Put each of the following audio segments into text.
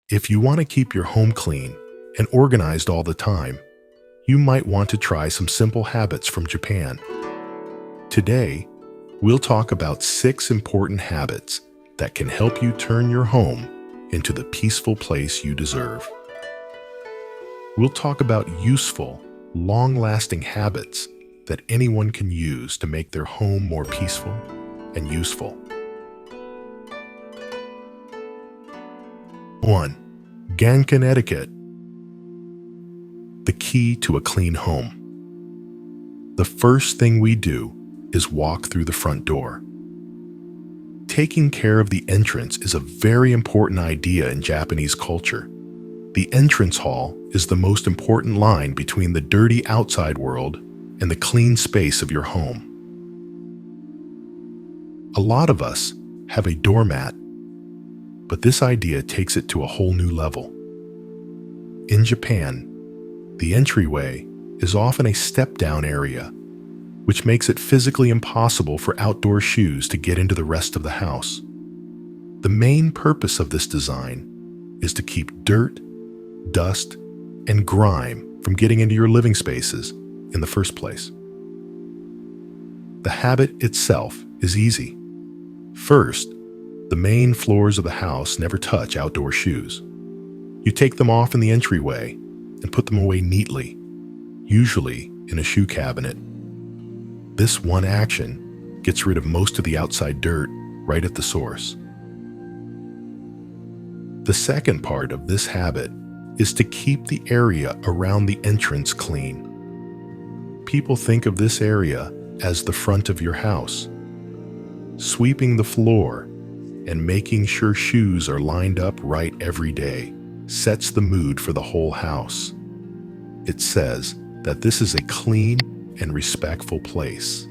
If you want to keep your home clean and organized all the time, you might want to try some simple habits from Japan. Today, we'll talk about 6 important habits that can help you turn your home into the peaceful place you deserve. We'll talk about useful, long-lasting habits that anyone can use to make their home more peaceful and useful. 1. Genkan etiquette. The key to a clean home. The first thing we do is walk through the front door. Taking care of the entrance is a very important idea in Japanese culture. The entrance hall is the most important line between the dirty outside world and the clean space of your home. A lot of us have a doormat, but this idea takes it to a whole new level. In Japan, the entryway is often a step-down area, which makes it physically impossible for outdoor shoes to get into the rest of the house. The main purpose of this design is to keep dirt, dust, and grime from getting into your living spaces in the first place. The habit itself is easy. First, the main floors of the house never touch outdoor shoes. You take them off in the entryway and put them away neatly, usually in a shoe cabinet. This one action gets rid of most of the outside dirt right at the source. The second part of this habit is to keep the area around the entrance clean. People think of this area as the front of your house. Sweeping the floor and making sure shoes are lined up right every day sets the mood for the whole house. It says that this is a clean and respectful place.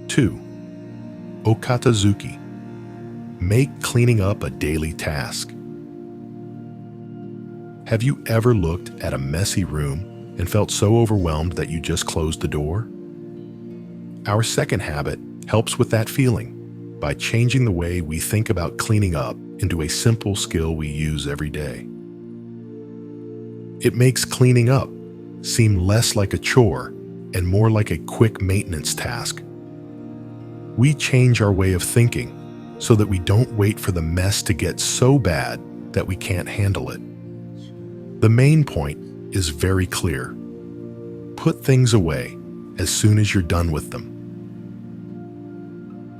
2. Okatazuke. Make cleaning up a daily task. Have you ever looked at a messy room and felt so overwhelmed that you just closed the door? Our second habit helps with that feeling by changing the way we think about cleaning up into a simple skill we use every day. It makes cleaning up seem less like a chore and more like a quick maintenance task. We change our way of thinking so that we don't wait for the mess to get so bad that we can't handle it. The main point is very clear. Put things away as soon as you're done with them.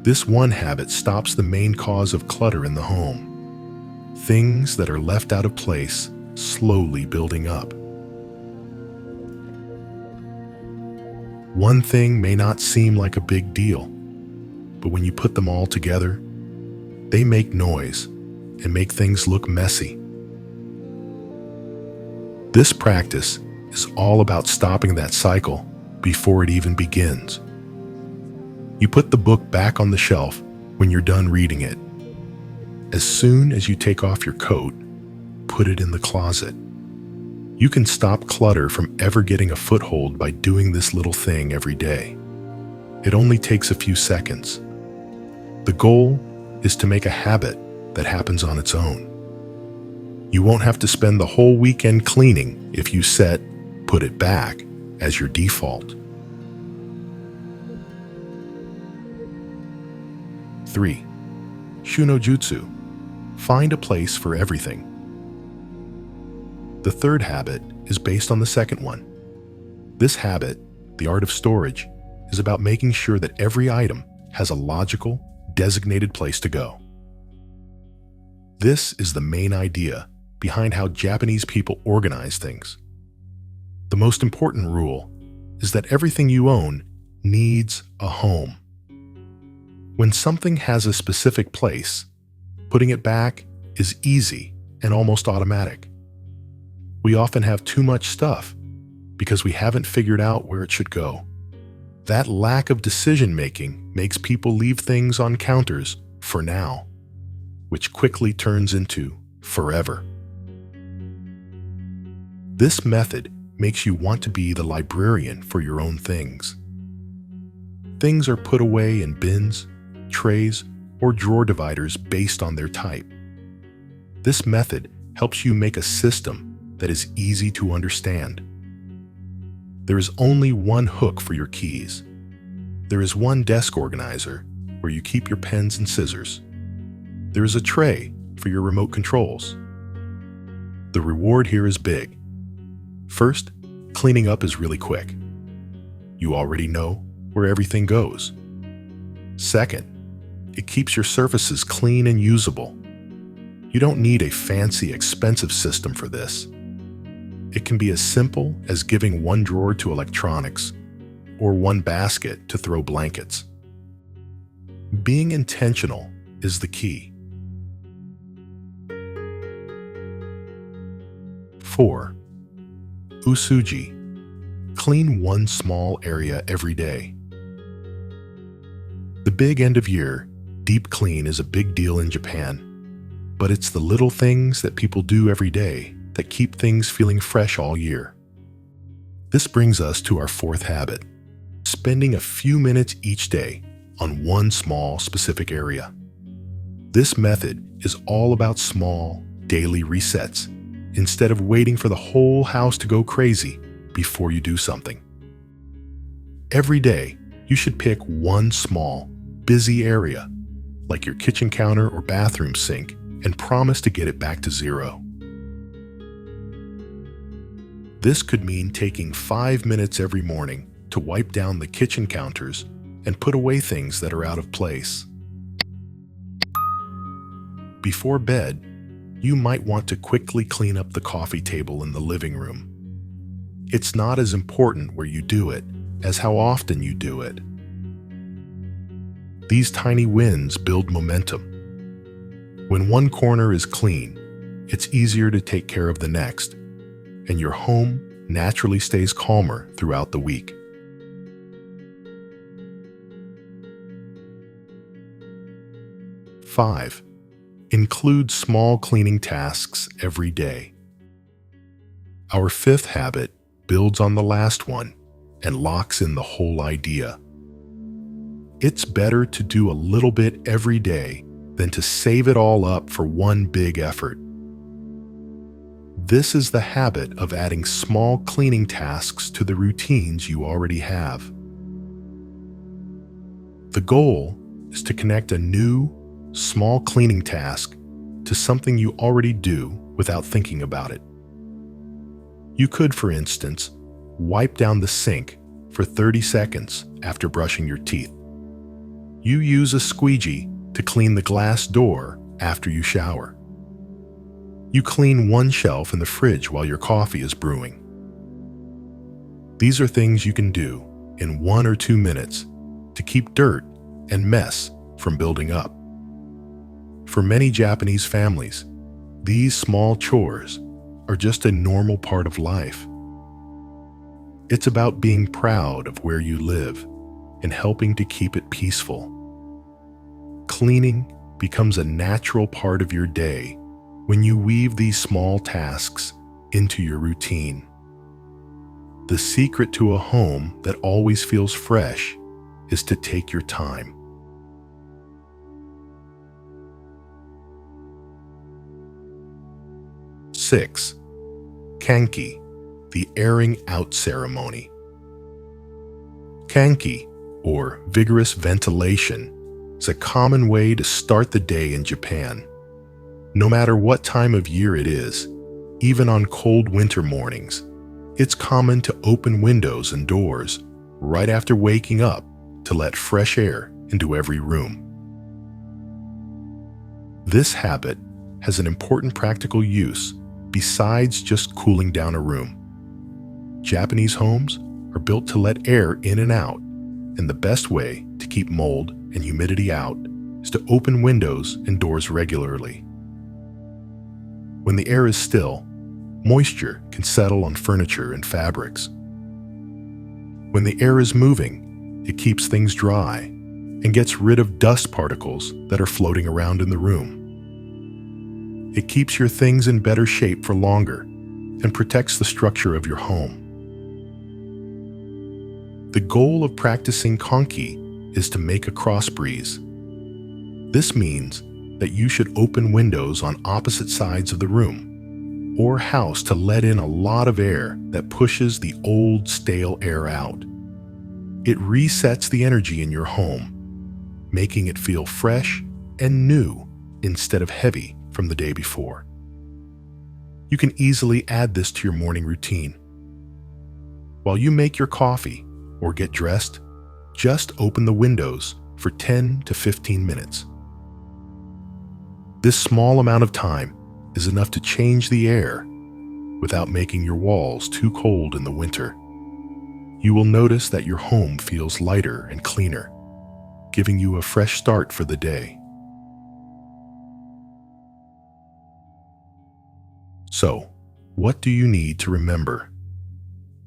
This one habit stops the main cause of clutter in the home. Things that are left out of place slowly building up. One thing may not seem like a big deal, but when you put them all together, they make noise and make things look messy. This practice is all about stopping that cycle before it even begins. You put the book back on the shelf when you're done reading it. As soon as you take off your coat, put it in the closet. You can stop clutter from ever getting a foothold by doing this little thing every day. It only takes a few seconds. The goal is to make a habit that happens on its own. You won't have to spend the whole weekend cleaning if you set "put it back" as your default. 3. Shunojutsu. Find a place for everything. The third habit is based on the second one. This habit, the art of storage, is about making sure that every item has a logical, designated place to go. This is the main idea behind how Japanese people organize things. The most important rule is that everything you own needs a home. When something has a specific place, putting it back is easy and almost automatic. We often have too much stuff because we haven't figured out where it should go. That lack of decision-making makes people leave things on counters for now, which quickly turns into forever. This method makes you want to be the librarian for your own things. Things are put away in bins, trays, or drawer dividers based on their type. This method helps you make a system that is easy to understand. There is only one hook for your keys. There is one desk organizer where you keep your pens and scissors. There is a tray for your remote controls. The reward here is big. First, cleaning up is really quick. You already know where everything goes. Second, it keeps your surfaces clean and usable. You don't need a fancy, expensive system for this. It can be as simple as giving one drawer to electronics or one basket to throw blankets. Being intentional is the key. 4. Oosouji. Clean one small area every day. The big end of year, deep clean is a big deal in Japan, but it's the little things that people do every day that keep things feeling fresh all year. This brings us to our fourth habit, spending a few minutes each day on one small specific area. This method is all about small, daily resets, instead of waiting for the whole house to go crazy before you do something. Every day, you should pick one small, busy area, like your kitchen counter or bathroom sink, and promise to get it back to zero. This could mean taking 5 minutes every morning to wipe down the kitchen counters and put away things that are out of place. Before bed, you might want to quickly clean up the coffee table in the living room. It's not as important where you do it as how often you do it. These tiny wins build momentum. When one corner is clean, it's easier to take care of the next, and your home naturally stays calmer throughout the week. 5. Include small cleaning tasks every day. Our fifth habit builds on the last one and locks in the whole idea. It's better to do a little bit every day than to save it all up for one big effort. This is the habit of adding small cleaning tasks to the routines you already have. The goal is to connect a new, small cleaning task to something you already do without thinking about it. You could, for instance, wipe down the sink for 30 seconds after brushing your teeth. You use a squeegee to clean the glass door after you shower. You clean one shelf in the fridge while your coffee is brewing. These are things you can do in 1 or 2 minutes to keep dirt and mess from building up. For many Japanese families, these small chores are just a normal part of life. It's about being proud of where you live and helping to keep it peaceful. Cleaning becomes a natural part of your day when you weave these small tasks into your routine. The secret to a home that always feels fresh is to take your time. 6. Kanki, the airing out ceremony. Kanki, or vigorous ventilation, is a common way to start the day in Japan. No matter what time of year it is, even on cold winter mornings, it's common to open windows and doors right after waking up to let fresh air into every room. This habit has an important practical use besides just cooling down a room. Japanese homes are built to let air in and out, and the best way to keep mold and humidity out is to open windows and doors regularly. When the air is still, moisture can settle on furniture and fabrics. When the air is moving, it keeps things dry and gets rid of dust particles that are floating around in the room. It keeps your things in better shape for longer and protects the structure of your home. The goal of practicing Kanki is to make a cross breeze. This means that you should open windows on opposite sides of the room or house to let in a lot of air that pushes the old, stale air out. It resets the energy in your home, making it feel fresh and new instead of heavy from the day before. You can easily add this to your morning routine. While you make your coffee or get dressed, just open the windows for 10 to 15 minutes. This small amount of time is enough to change the air without making your walls too cold in the winter. You will notice that your home feels lighter and cleaner, giving you a fresh start for the day. So, what do you need to remember?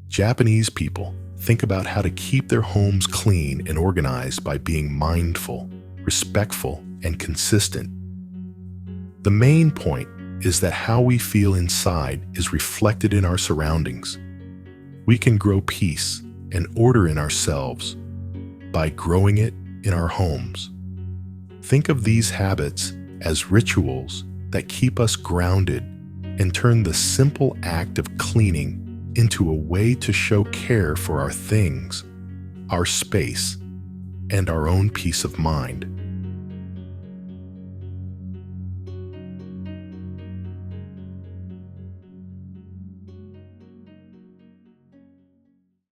Japanese people think about how to keep their homes clean and organized by being mindful, respectful, and consistent. The main point is that how we feel inside is reflected in our surroundings. We can grow peace and order in ourselves by growing it in our homes. Think of these habits as rituals that keep us grounded and turn the simple act of cleaning into a way to show care for our things, our space, and our own peace of mind.